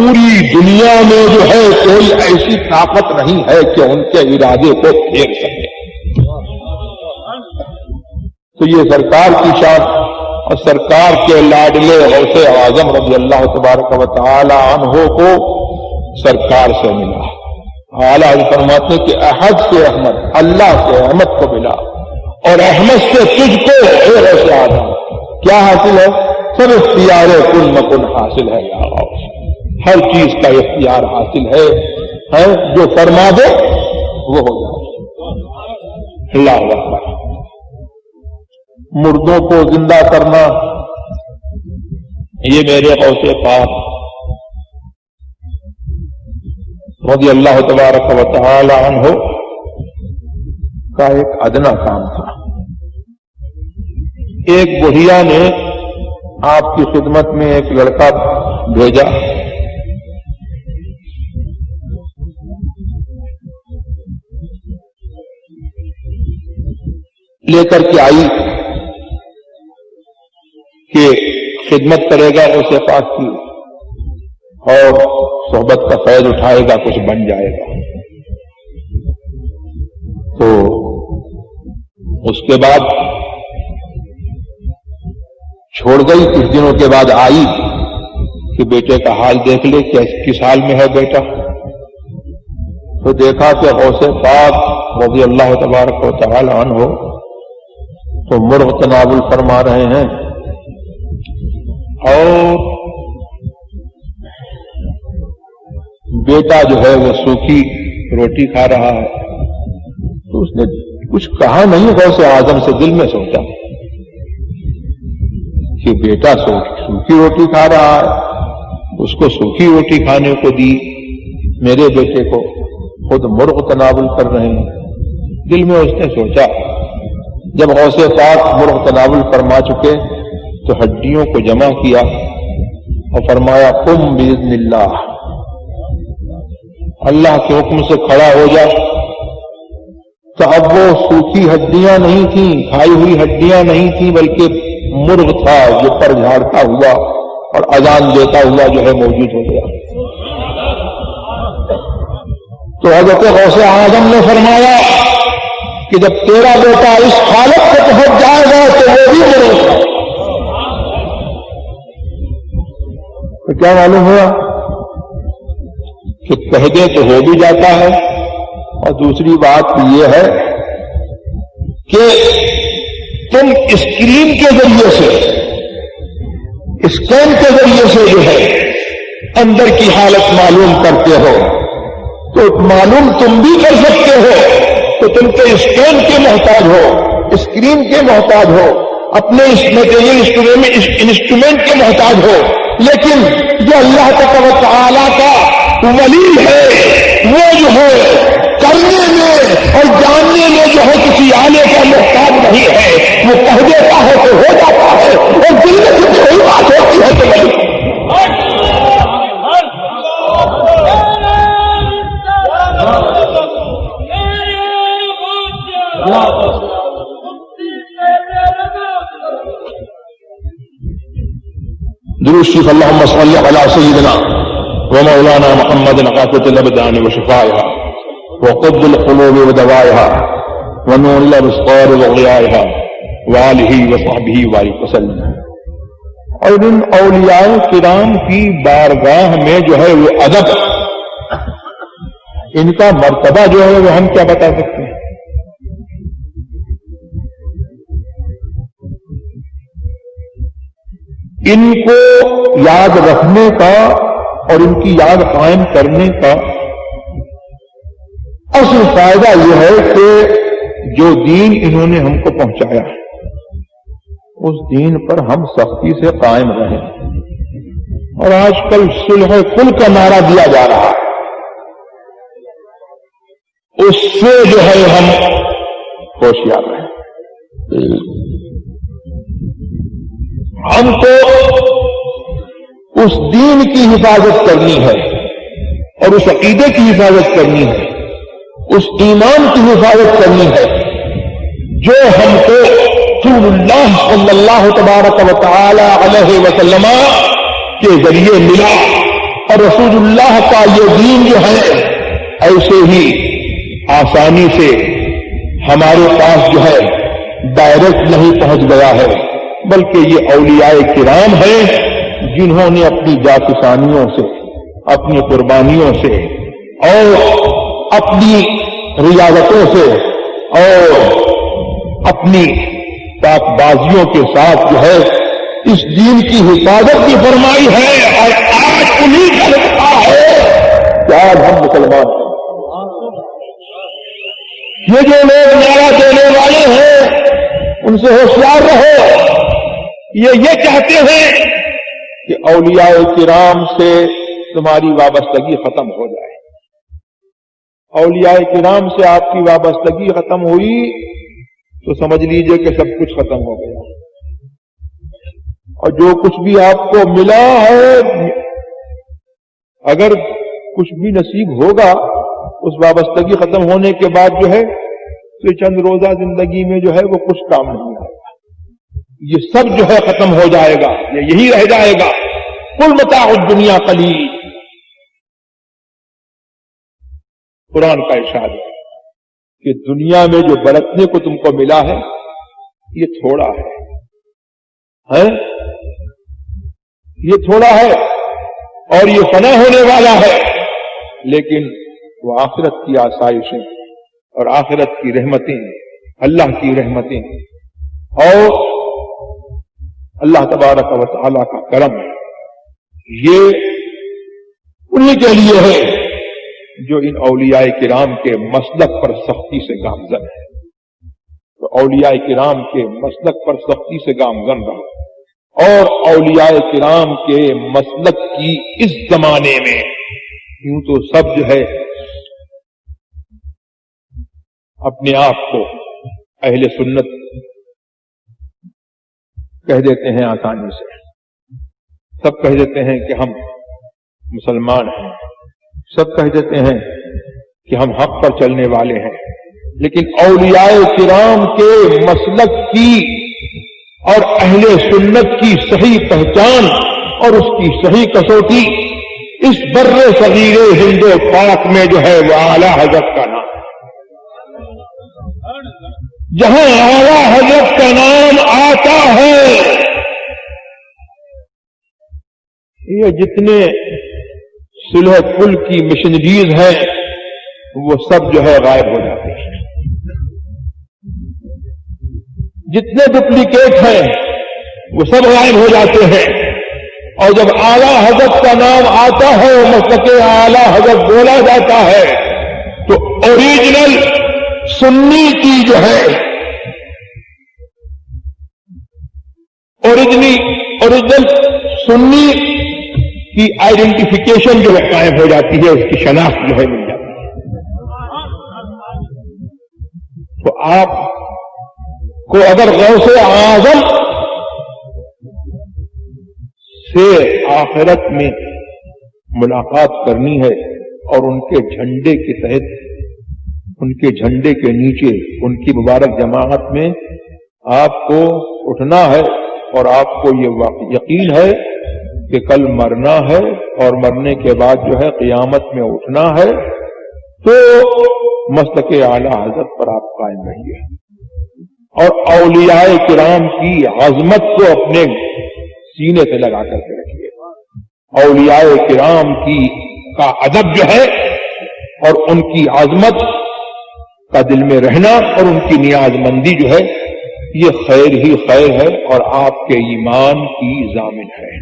پوری دنیا میں جو ہے کوئی ایسی طاقت نہیں ہے کہ ان کے ارادے کو پھیر سکے. تو یہ سرکار کی شان اور سرکار کے لاڈلے غوث اعظم رضی اللہ تبارک و تعالی عنہ کو سرکار سے ملا. اعلیٰ فرماتے ہیں کہ احد سے احمد، اللہ سے احمد کو ملا، اور احمد سے تجھ کو اے غوث اعظم کیا حاصل ہے؟ سب اختیار کن مکن حاصل ہے. یا غوث ہر چیز کا اختیار حاصل ہے، جو فرما دے وہ ہو جائے. اللہ اکبر. مردوں کو زندہ کرنا یہ میرے غوث پاک رضی اللہ تبارک و تعالی عنہ کا ایک ادنا کام تھا. ایک بڑھیا نے آپ کی خدمت میں ایک لڑکا بھیجا، لے کر کے آئی کہ خدمت کرے گا غوث پاک کی اور صحبت کا فیض اٹھائے گا، کچھ بن جائے گا. تو اس کے بعد چھوڑ گئی. کچھ دنوں کے بعد آئی کہ بیٹے کا حال دیکھ لے کہ کس حال میں ہے بیٹا. تو دیکھا کہ غوث پاک رضی اللہ تبارک و تعالی عنہ تو مرغ تناول فرما رہے ہیں اور بیٹا جو ہے وہ سوکھی روٹی کھا رہا ہے. تو اس نے کچھ کہا نہیں غوث اعظم سے، دل میں سوچا کہ بیٹا سوکھی روٹی کھا رہا ہے، اس کو سوکھی روٹی کھانے کو دی، میرے بیٹے کو خود مرغ تناول کر رہے ہیں. دل میں اس نے سوچا. جب غوث پاک مرغ تناول فرما چکے تو ہڈیوں کو جمع کیا اور فرمایا قم باذن اللہ، اللہ کے حکم سے کھڑا ہو جا. تو اب وہ سوکھی ہڈیاں نہیں تھیں، کھائی ہوئی ہڈیاں نہیں تھیں، بلکہ مرغ تھا جو پر جھاڑتا ہوا اور اذان دیتا ہوا جو ہے موجود ہو گیا. تو حضرت غوث اعظم نے فرمایا کہ جب تیرا بیٹا اس حالت پہ پہنچ جائے گا تو وہ بھی مرغ تھا. تو کیا معلوم ہوا کہ کہہ دے تو ہو بھی جاتا ہے. اور دوسری بات یہ ہے کہ تم اسکرین کے ذریعے سے، اسکین کے ذریعے سے جو ہے اندر کی حالت معلوم کرتے ہو، تو معلوم تم بھی کر سکتے ہو. تو تم تو اسکین کے محتاج ہو، اسکرین کے محتاج ہو، اپنے میٹیریل انسٹرومنٹ کے محتاج ہو، لیکن جو اللہ تعالی کا ولی ہے وہ جو ہے کرنے میں اور جاننے میں جو ہے کسی آنے کا محتاج نہیں ہے. وہ کہہ دیتا ہے تو ہو جاتا ہے، اور دل میں کچھ وہی بات ہوتی ہے تو نہیں. درود شریف اللهم صل على سيدنا ومولانا محمد عافية الأبدان وشفائها وقبض القلوب ودوائها ونور الأبصار وضيائها وآله وصحبه وبارك وسلم. اور ان اولیاء کرام کی بارگاہ میں جو ہے وہ ادب، ان کا مرتبہ جو ہے وہ ہم کیا بتا سکتے ہیں. ان کو یاد رکھنے کا اور ان کی یاد قائم کرنے کا اصل فائدہ یہ ہے کہ جو دین انہوں نے ہم کو پہنچایا اس دین پر ہم سختی سے قائم رہیں. اور آج کل صلح کل کا نعرہ دیا جا رہا ہے، اس سے جو ہے ہم ہوشیار رہیں. ہم کو اس دین کی حفاظت کرنی ہے اور اس عقیدے کی حفاظت کرنی ہے، اس ایمان کی حفاظت کرنی ہے جو ہم کو رسول اللہ صلی اللہ تبارک و تعالی علیہ وسلم کے ذریعے ملا. اور رسول اللہ کا یہ دین جو ہے ایسے ہی آسانی سے ہمارے پاس جو ہے ڈائریکٹ نہیں پہنچ گیا ہے، بلکہ یہ اولیاء کرام ہیں جنہوں نے اپنی جاسوسانیوں سے، اپنی قربانیوں سے اور اپنی ریاضتوں سے اور اپنی پاک بازیوں کے ساتھ جو ہے اس دین کی حفاظت بھی فرمائی ہے، اور آج انہیں کا لکھا ہے کہ آج ہم مسلمان ہیں۔ یہ جو لوگ نعرہ دینے والے ہیں ان سے ہوشیار رہو، یہ چاہتے ہیں کہ اولیاء کرام سے تمہاری وابستگی ختم ہو جائے۔ اولیاء کرام سے آپ کی وابستگی ختم ہوئی تو سمجھ لیجئے کہ سب کچھ ختم ہو گیا، اور جو کچھ بھی آپ کو ملا ہے، اگر کچھ بھی نصیب ہوگا اس وابستگی ختم ہونے کے بعد جو ہے تو چند روزہ زندگی میں جو ہے وہ کچھ کام نہیں آئے گا، یہ سب جو ہے ختم ہو جائے گا، یہی رہ جائے گا۔ قل متاع الدنیا قلیل، قرآن کا ارشاد ہے کہ دنیا میں جو برتنے کو تم کو ملا ہے یہ تھوڑا ہے، یہ تھوڑا ہے اور یہ فنا ہونے والا ہے، لیکن وہ آخرت کی آسائشیں اور آخرت کی رحمتیں، اللہ کی رحمتیں اور اللہ تبارک و تعالی کا کرم ہے، یہ انہی کے لیے ہے جو ان اولیاء کرام کے مسلک پر سختی سے گامزن ہے۔ تو اولیاء کرام کے مسلک پر سختی سے گامزن رہو، اور اولیاء کرام کے مسلک کی اس زمانے میں یوں تو سب جو ہے اپنے آپ کو اہل سنت کہہ دیتے ہیں، آسانی سے سب کہہ دیتے ہیں کہ ہم مسلمان ہیں، سب کہہ دیتے ہیں کہ ہم حق پر چلنے والے ہیں، لیکن اولیاء کرام کے مسلک کی اور اہل سنت کی صحیح پہچان اور اس کی صحیح کسوٹی اس بر صغیر ہند و پاک میں جو ہے وہ اعلیٰ حضرت کا نام، جہاں اعلیٰ حضرت کا نام آتا ہے یہ جتنے صلح کل کی مشنریز ہیں وہ سب جو ہے غائب ہو جاتے ہیں، جتنے ڈپلیکیٹ ہیں وہ سب غائب ہو جاتے ہیں، اور جب اعلیٰ حضرت کا نام آتا ہے مسلک اعلیٰ حضرت بولا جاتا ہے تو اوریجنل سنی کی جو ہے اوریجنل سنی کی آئیڈینٹیفیکیشن جو ہے قائم ہو جاتی ہے، اس کی شناخت جو ہے مل جاتی ہے۔ تو آپ کو اگر غوث اعظم سے آخرت میں ملاقات کرنی ہے اور ان کے جھنڈے کے تحت، ان کے جھنڈے کے نیچے، ان کی مبارک جماعت میں آپ کو اٹھنا ہے، اور آپ کو یہ یقین ہے کہ کل مرنا ہے اور مرنے کے بعد جو ہے قیامت میں اٹھنا ہے، تو مسلک اعلیٰ حضرت پر آپ قائم رہیے، اور اولیاء کرام کی عظمت کو اپنے سینے سے لگا کر کے رکھیے۔ اولیاء کرام کا ادب جو ہے اور ان کی عظمت کا دل میں رہنا اور ان کی نیاز مندی جو ہے یہ خیر ہی خیر ہے اور آپ کے ایمان کی ضامن ہے۔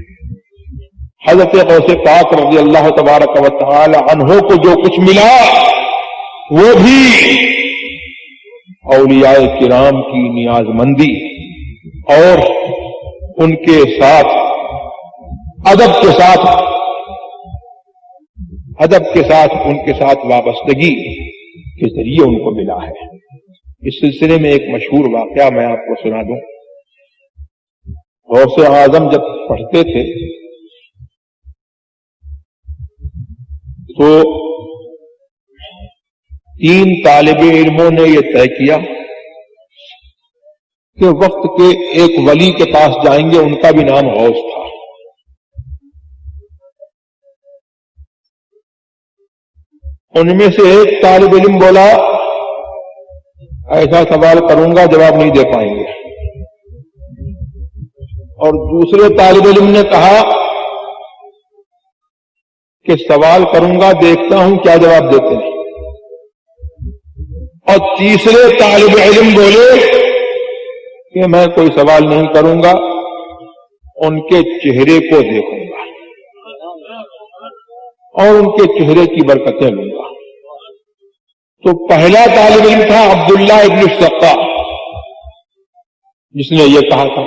حضرت غوث پاک رضی اللہ تبارک و تعالی عنہ کو جو کچھ ملا وہ بھی اولیاء کرام کی نیاز مندی اور ان کے ساتھ ادب کے ساتھ ان کے ساتھ وابستگی کے ذریعے ان کو ملا ہے۔ اس سلسلے میں ایک مشہور واقعہ میں آپ کو سنا دوں۔ غوث اعظم جب پڑھتے تھے تو 3 طالب علموں نے یہ طے کیا کہ وقت کے ایک ولی کے پاس جائیں گے، ان کا بھی نام غوث تھا۔ ان میں سے ایک طالب علم بولا ایسا سوال کروں گا جواب نہیں دے پائیں گے، اور دوسرے طالب علم نے کہا کہ سوال کروں گا دیکھتا ہوں کیا جواب دیتے ہیں، اور تیسرے طالب علم بولے کہ میں کوئی سوال نہیں کروں گا، ان کے چہرے کو دیکھوں گا اور ان کے چہرے کی برکتیں لوں گا۔ تو پہلا طالب علم تھا عبداللہ ابن السقا جس نے یہ کہا تھا،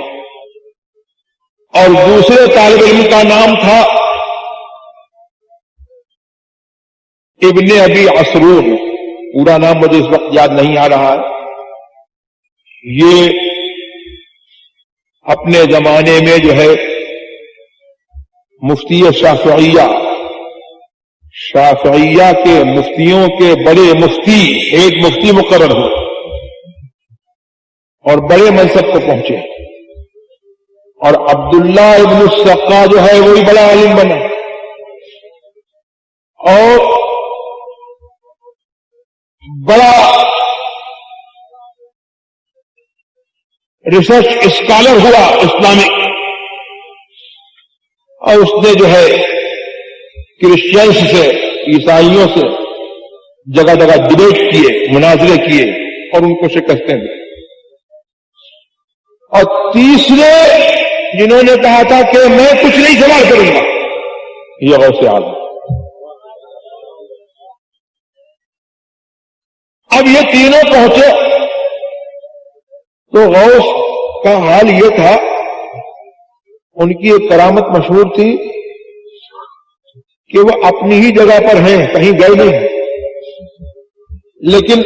اور دوسرے طالب علم کا نام تھا ابن ابی عصرون، پورا نام مجھے اس وقت یاد نہیں آ رہا ہے۔ یہ اپنے زمانے میں جو ہے مفتی شافعیہ کے مفتیوں کے بڑے مفتی، ایک مفتی مقرر ہوئے اور بڑے منصب کو پہنچے، اور عبداللہ ابن السقا جو ہے وہی بڑا عالم بنا، اور بڑا ریسرچ اسکالر ہوا اسلامک، اور اس نے جو ہے کرسچنس سے، عیسائیوں سے جگہ جگہ ڈیبیٹ کیے، مناظرے کیے اور ان کو شکستیں دی۔ اور تیسرے جنہوں نے کہا تھا کہ میں کچھ نہیں سوال کروں گا، یہ غوث اعظم۔ اب یہ تینوں پہنچے تو غوث کا حال یہ تھا، ان کی ایک کرامت مشہور تھی کہ وہ اپنی ہی جگہ پر ہیں، کہیں گئے نہیں، لیکن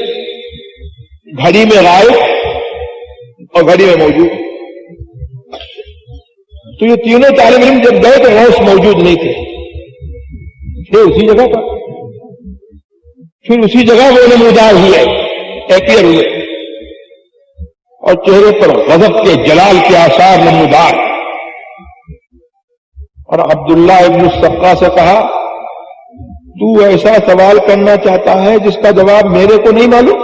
گھڑی میں غائب اور گھڑی میں موجود۔ تو یہ تینوں طالب علم جب گئے تو غوث موجود نہیں تھے، تھے اسی جگہ پر، پھر اسی جگہ وہ نمودار ہوئے، ایپیئر ہوئے، اور چہرے پر غضب کے جلال کے آثار نمودار۔ اور عبداللہ ابن السقا سے کہا تو ایسا سوال کرنا چاہتا ہے جس کا جواب میرے کو نہیں معلوم؟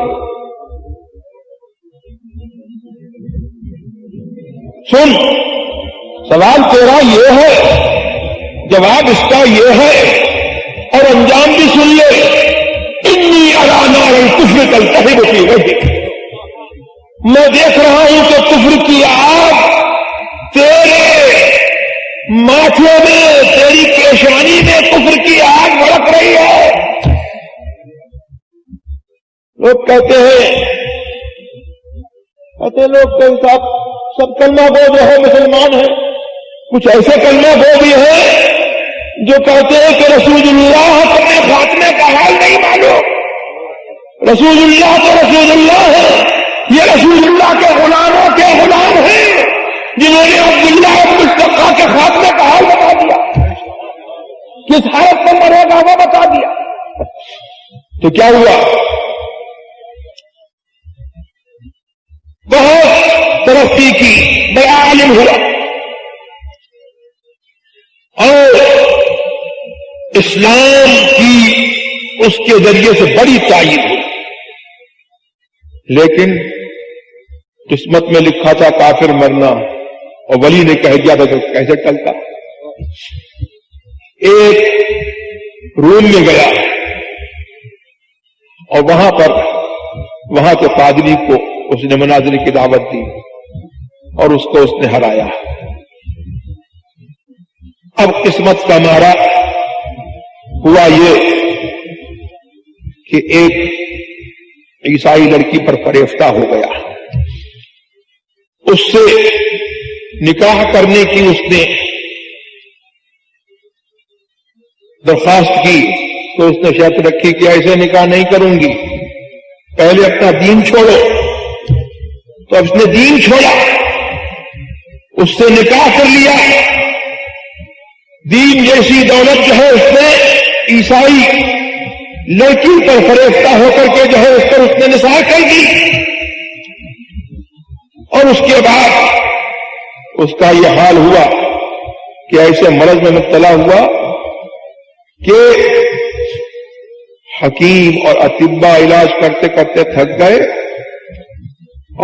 سن، سوال تیرا یہ ہے، جواب اس کا یہ ہے، اور انجام بھی سن لے، انی اری نار الکفر تلتہب فی وجہک، میں دیکھ رہا ہوں کہ کفر کی آگ تیرے ماتھے میں، تیری پیشانی میں کفر کی آگ بھڑک رہی ہے۔ لوگ کہتے ہیں لوگ کہ صاحب سب کلمہ گو جو ہے مسلمان ہیں، کچھ ایسے کلمہ گو بھی ہیں جو کہتے ہیں کہ رسول اللہ اپنے خاتمے کا حال نہیں معلوم، رسول اللہ تو رسول اللہ ہے، یہ رسول اللہ کے غلاموں کے غلام ہیں جنہوں نے عبداللہ ابن السقا کے خاتمے کا حال بتا دیا، کس حالت میں مرے گا وہ بتا دیا۔ تو کیا ہوا؟ بہت ترقی کی، بڑا عالم ہوا، اور اسلام کی اس کے ذریعے سے بڑی تائید ہوئی، لیکن قسمت میں لکھا تھا کافر مرنا، اور ولی نے کہہ دیا تھا تو کیسے ٹلتا۔ ایک روم میں گیا اور وہاں کے پادری کو اس نے مناظرے کی دعوت دی اور اس کو اس نے ہرایا۔ اب قسمت کا مارا ہوا یہ کہ ایک عیسائی لڑکی پر فریفتہ ہو گیا، اس سے نکاح کرنے کی اس نے درخواست کی، تو اس نے شرط رکھی کہ ایسے نکاح نہیں کروں گی، پہلے اپنا دین چھوڑو۔ تو اب اس نے دین چھوڑا، اس سے نکاح کر لیا، دین جیسی دولت جو ہے اس نے عیسائی لڑکی پر فریفتہ ہو کر کے جو ہے اس پر اس نے نثار کر دی، اور اس کے بعد اس کا یہ حال ہوا کہ ایسے مرض میں مبتلا ہوا کہ حکیم اور اطباء علاج کرتے کرتے تھک گئے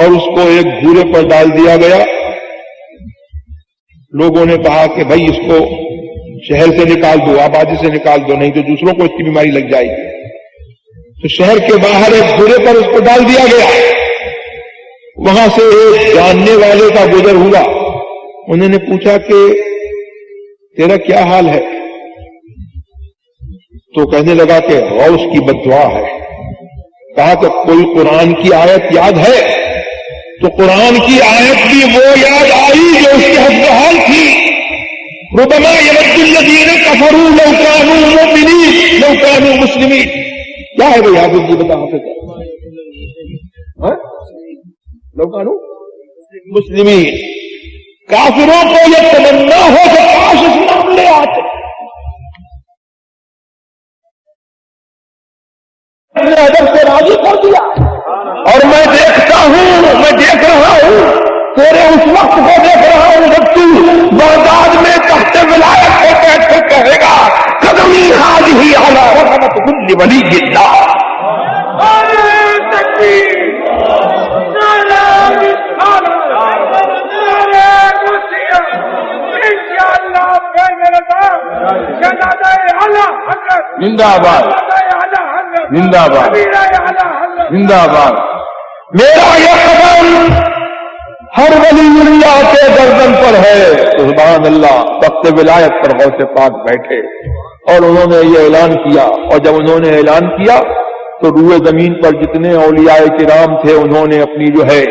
اور اس کو ایک گھوڑے پر ڈال دیا گیا. لوگوں نے کہا کہ بھائی اس کو شہر سے نکال دو, آبادی سے نکال دو, نہیں تو دوسروں کو اس کی بیماری لگ جائے گی. تو شہر کے باہر ایک گھوڑے پر اس کو ڈال دیا گیا. وہاں سے ایک جاننے والے کا گزر ہوا. انہوں نے پوچھا کہ تیرا کیا حال ہے؟ تو کہنے لگا کہ غوث کی بددعا ہے. کہا کہ کوئی قرآن کی آیت یاد ہے؟ تو قرآن کی آیت بھی وہ یاد آئی جو اس کے حد حال تھی. ربما یود الذین کفروا لو کانوا مؤمنین لو کانوا مسلمین. کیا ہے وہ یاد جی بتا لو کانوا مسلمین. کافروں کو یہ تمنا ہو کہ کاش اسلام لے آتے. ادب سے راضی کر دیا. اور میں دیکھتا ہوں, میں دیکھ رہا ہوں, تیرے اس وقت کو دیکھ رہا ہوں جب تو بغداد میں تخت ولایت کو بیٹھ کر کہے گا قدمی حاضی علی رحمت کل ولی اللہ. زندہ باد, زندہ باد, زندہ باد. میرا یہ قدم ہر ولی اللہ کے گردن پر ہے. سبحان اللہ. تخت ولایت پر غوث پاک بیٹھے اور انہوں نے یہ اعلان کیا. اور جب انہوں نے اعلان کیا تو روئے زمین پر جتنے اولیاء کرام تھے انہوں نے اپنی جو ہے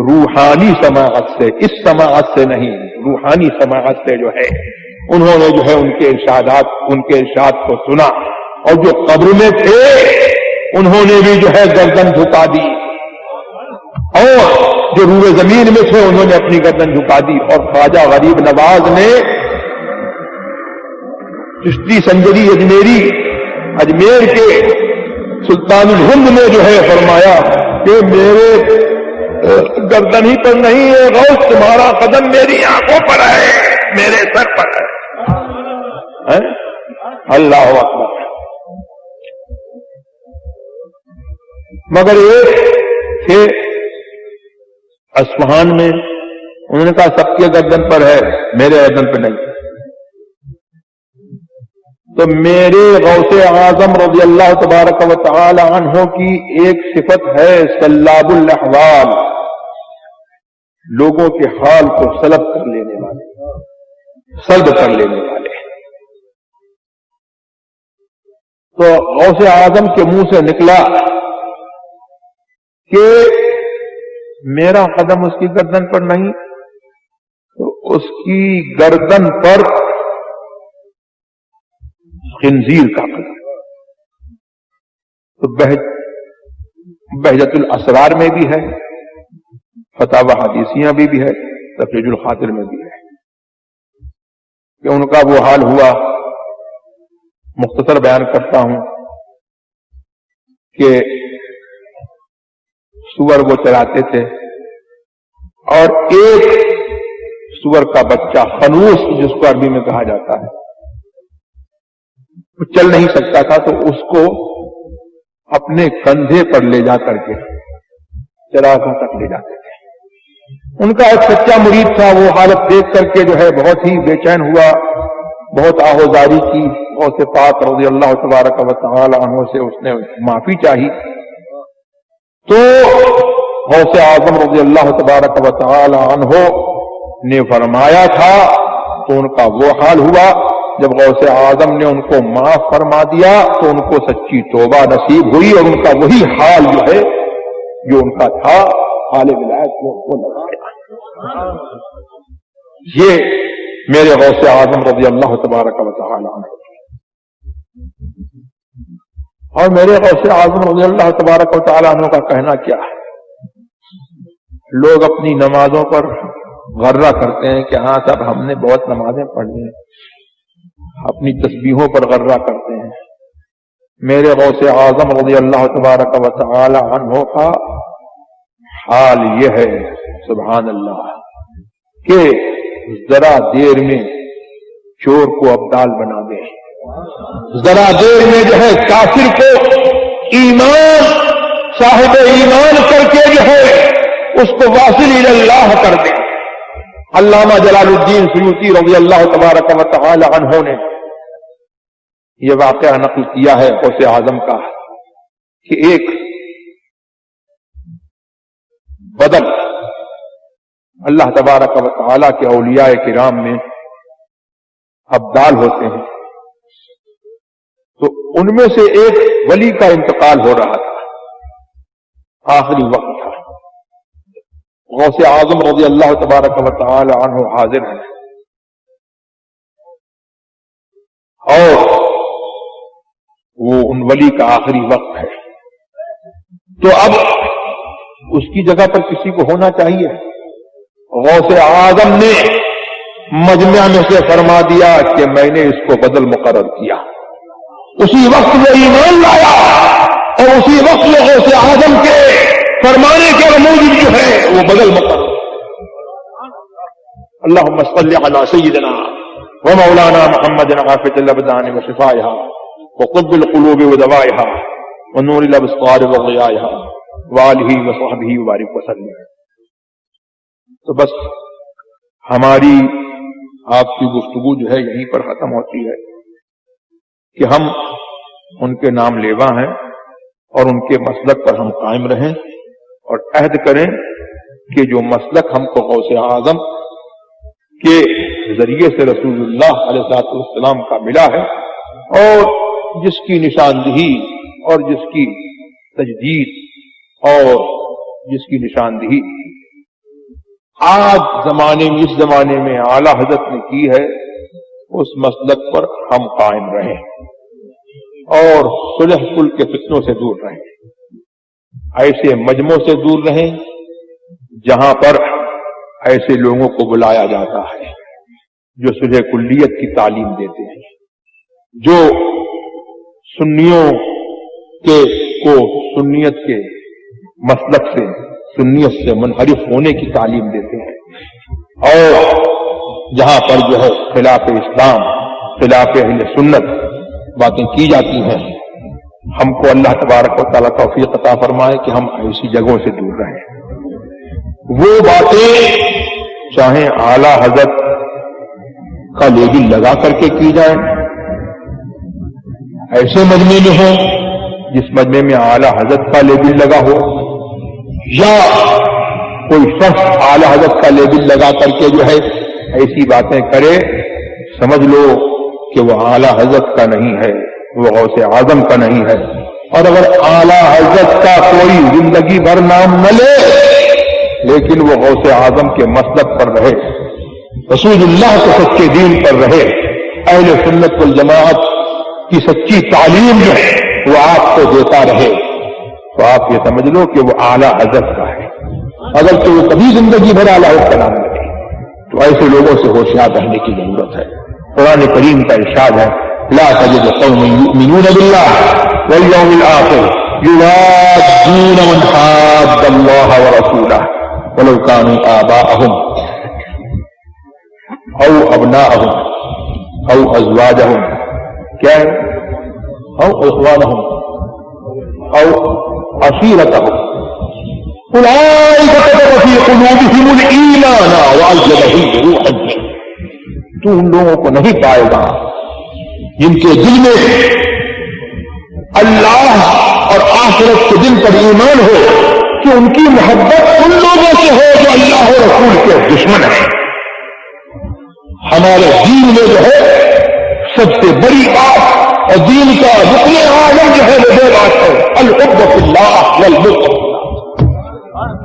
روحانی سماعت سے, اس سماعت سے نہیں, روحانی سماعت سے جو ہے انہوں نے جو ہے ان کے ارشاد کو سنا. اور جو قبر میں تھے انہوں نے بھی جو ہے گردن جھکا دی, اور جو روئے زمین میں تھے انہوں نے اپنی گردن جھکا دی. اور خواجہ غریب نواز نے چشتی سنجری اجمیر کے سلطان الہند میں جو ہے فرمایا کہ میرے گردن ہی پر نہیں ہے غوث, تمہارا قدم میری آنکھوں پر ہے, میرے سر پر ہے. اللہ اکبر. مگر ایک تھے اصفہان میں, انہوں نے کہا سب کے گردن پر ہے, میرے گردن پہ نہیں. تو میرے غوث اعظم رضی اللہ تبارک و تعالی عنہ کی ایک صفت ہے سلاب الاحوال, لوگوں کے حال کو سلب کر لینے والے. تو غوث اعظم کے منہ سے نکلا کہ میرا قدم اس کی گردن پر نہیں, تو اس کی گردن پر خنزیر کا قدم. تو بہجت الاسرار میں بھی ہے, فتاوی حدیثیاں بھی ہے, تفریج الخاطر میں بھی ہے کہ ان کا وہ حال ہوا. مختصر بیان کرتا ہوں کہ سور وہ چراتے تھے اور ایک سور کا بچہ خنوس جس کو عربی میں کہا جاتا ہے وہ چل نہیں سکتا تھا, تو اس کو اپنے کندھے پر لے جا کر کے چراگاہ تک لے جاتے تھے. ان کا ایک سچا مرید تھا, وہ حالت دیکھ کر کے جو ہے بہت ہی بے چین ہوا, بہت آہوزاری کی. غوث پاک رضی اللہ تبارک و تعالی عنہ سے اس نے معافی چاہی. تو غوث اعظم رضی اللہ تبارک و تعالی عنہ نے فرمایا تھا, تو ان کا وہ حال ہوا. جب غوث اعظم نے ان کو معاف فرما دیا تو ان کو سچی توبہ نصیب ہوئی, اور ان کا وہی حال جو ہے جو ان کا تھا حال ولایت کو لگایا. یہ میرے غوث اعظم رضی اللہ تبارک و تعالی عنہ. اور میرے غوث اعظم رضی اللہ تبارک و تعالی عنہ کا کہنا کیا ہے؟ لوگ اپنی نمازوں پر غرہ کرتے ہیں کہ ہاں صاحب ہم نے بہت نمازیں پڑھ لی ہیں, اپنی تسبیحوں پر غرہ کرتے ہیں. میرے غوث اعظم رضی اللہ تبارک و تعالی عنہ کا حال یہ ہے سبحان اللہ کہ ذرا دیر میں چور کو ابدال بنا دے, ذرا دیر میں جو ہے کافر کو ایمان صاحب ایمان کر کے جو ہے اس کو واصل الی اللہ کر دیں۔ علامہ جلال الدین سیوطی رضی اللہ تبارک و تعالی عنہ نے یہ واقعہ نقل کیا ہے غوث اعظم کا کہ ایک بدر اللہ تبارک و تعالی کے اولیاء کرام میں ابدال ہوتے ہیں، تو ان میں سے ایک ولی کا انتقال ہو رہا تھا، آخری وقت تھا۔ غوث اعظم رضی اللہ تبارک و تعالی عنہ حاضر ہیں اور وہ ان ولی کا آخری وقت ہے، تو اب اس کی جگہ پر کسی کو ہونا چاہیے۔ غوث اعظم نے مجمع میں سے فرما دیا کہ میں نے اس کو بدل مقرر کیا۔ اسی وقت وہ ایمان لایا اور اسی وقت وہ غوث اعظم کے فرمانے کے موجب جو ہے وہ بدل مقرر۔ اللہم صلی علی سیدنا و مولانا محمد عافیۃ الابدان و شفائها وقرب القلوب و دوائها ونور الابصار و ضیائها وآلہ و صحبہ وبارک وسلم۔ تو بس ہماری آپ کی گفتگو جو ہے یہیں پر ختم ہوتی ہے کہ ہم ان کے نام لیوا ہیں اور ان کے مسلک پر ہم قائم رہیں اور عہد کریں کہ جو مسلک ہم کو غوث اعظم کے ذریعے سے رسول اللہ علیہ السلام کا ملا ہے اور جس کی نشاندہی اور جس کی تجدید اور جس کی نشاندہی آج زمانے میں اس زمانے میں اعلی حضرت نے کی ہے، اس مسلک پر ہم قائم رہیں اور صلح صلح کے فتنوں سے دور رہیں، ایسے مجمعوں سے دور رہیں جہاں پر ایسے لوگوں کو بلایا جاتا ہے جو صلح کلیت کی تعلیم دیتے ہیں، جو سنیوں کو سنیت کے مسلک سے سنیت سے منحرف ہونے کی تعلیم دیتے ہیں، اور جہاں پر جو ہے خلاف اسلام خلاف اہل سنت باتیں کی جاتی ہیں، ہم کو اللہ تبارک و تعالیٰ توفیق عطا فرمائے کہ ہم ایسی جگہوں سے دور رہیں۔ وہ باتیں چاہے اعلی حضرت کا لیبل لگا کر کے کی جائیں، ایسے مجمع میں ہو جس مجمع میں اعلی حضرت کا لیبل لگا ہو، یا کوئی شخص اعلی حضرت کا لیبل لگا کر کے جو ہے ایسی باتیں کرے، سمجھ لو کہ وہ اعلی حضرت کا نہیں ہے، وہ غوث اعظم کا نہیں ہے۔ اور اگر اعلی حضرت کا کوئی زندگی بھر نام نہ لے لیکن وہ غوث اعظم کے مسلک پر رہے، رسول اللہ کے سچے دین پر رہے، اہل سنت والجماعت کی سچی تعلیم جو ہے وہ آپ کو دیتا رہے، تو آپ یہ سمجھ لو کہ وہ اعلی حضرت کا ہے۔ اگر تو وہ کبھی زندگی بھر اعلی حضرت کا نام لے تو ایسے لوگوں سے ہوشیار رہنے کی ضرورت ہے۔ قرآن کریم کا ارشاد ہے لا تجد قوما یؤمنون باللہ والیوم الآخر یوادون من حاد اللہ ورسولہ ولو كانوا آباءهم او ابناءهم او ازواجهم کیا ہے او اخوانهم او عشیرتهم اولئک كتب في قلوبهم الایمان وأیدهم بروح منه۔ تو ان لوگوں کو نہیں پائے گا جن کے دل میں اللہ اور آخرت کے دن پر ایمان ہو کہ ان کی محبت ان لوگوں سے ہو جو اللہ اور رسول کے دشمن ہیں۔ ہمارے دین میں جو ہے سب سے بڑی بات اور دین کا رکن اعظم جو ہے وہ دو بات ہے، الحب فی اللہ والبغض فی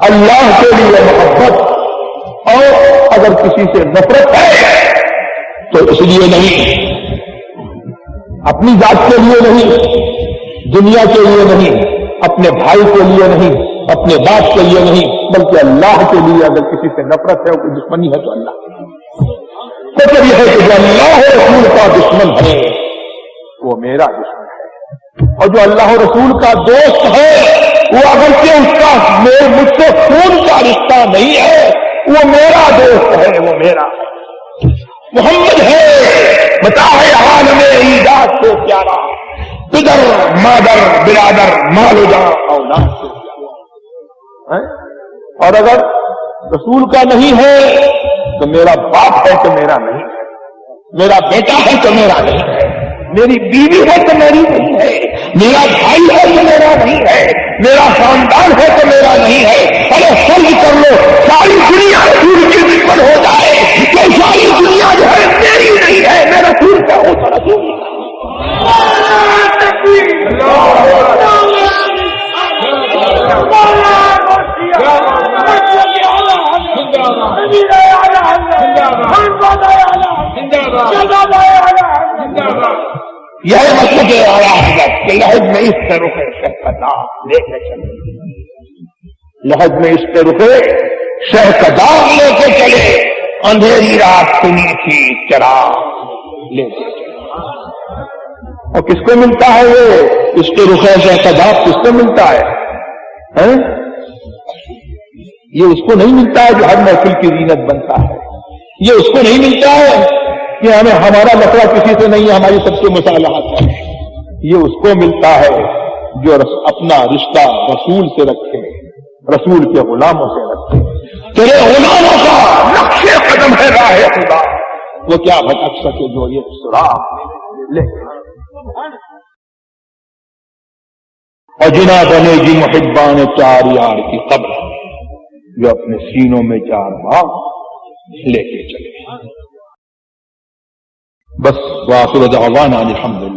اللہ، اللہ کے لیے محبت، اور اگر کسی سے نفرت ہے تو اس لیے نہیں، اپنی ذات کے لیے نہیں، دنیا کے لیے نہیں، اپنے بھائی کے لیے نہیں، اپنے باپ کے لیے نہیں، بلکہ اللہ کے لیے اگر کسی سے نفرت ہے کوئی دشمنی ہے تو اللہ مطلب یہ ہے کہ جو اللہ رسول کا دشمن ہے وہ میرا دشمن ہے، اور جو اللہ رسول کا دوست ہے وہ اگرچہ اس کا مجھ سے خون کا رشتہ نہیں ہے وہ میرا دوست ہے، وہ میرا محمد ہے بتا ہے عالم ایجاد سے پیارا، پدر مادر برادر مال و جان اولاد سے پیارا۔ اور اگر رسول کا نہیں ہے تو میرا باپ ہے تو میرا نہیں ہے، میرا بیٹا ہے تو میرا نہیں ہے، میری بیوی ہے تو میری نہیں ہے، میرا بھائی ہے تو میرا نہیں ہے، میرا خاندان ہے تو میرا نہیں ہے۔ ارے صلح کر لو، ساری دنیا رسول کی دشمن ہو جائے تو ساری دنیا جو ہے میری نہیں ہے، میں رسول کا ہوں تو رسول کا۔ یہ مطلب اعلیٰ حضرت کہ لحظ میں اس سے رخے شیخ کا داغ لے کے چلے، لحظ میں اس سے رخے شیخ کا داغ لے کے چلے، اندھیری رات سنی تھی چراغ لے کے چلے۔ اور کس کو ملتا ہے وہ اس کے رخے شیخ کا داغ؟ کس کو ملتا ہے؟ یہ اس کو نہیں ملتا ہے جو ہر محفل کی زینت بنتا ہے، یہ اس کو نہیں ملتا ہے کہ ہمیں ہمارا لفڑا کسی سے نہیں ہے، ہماری سب سے مصالحت ہے، یہ اس کو ملتا ہے جو اپنا رشتہ رسول سے رکھے، رسول کے غلاموں سے رکھے۔ تیرے غلاموں کا نقش قدم ہے راہ خدا، وہ کیا بھٹک سکے جو یہ سراغ لے۔ اور جنا بنے گی محبان چار یار کی قبر، جو اپنے سینوں میں چار باغ لے کے چلے۔ بس وآخر دعوانا الحمدللہ۔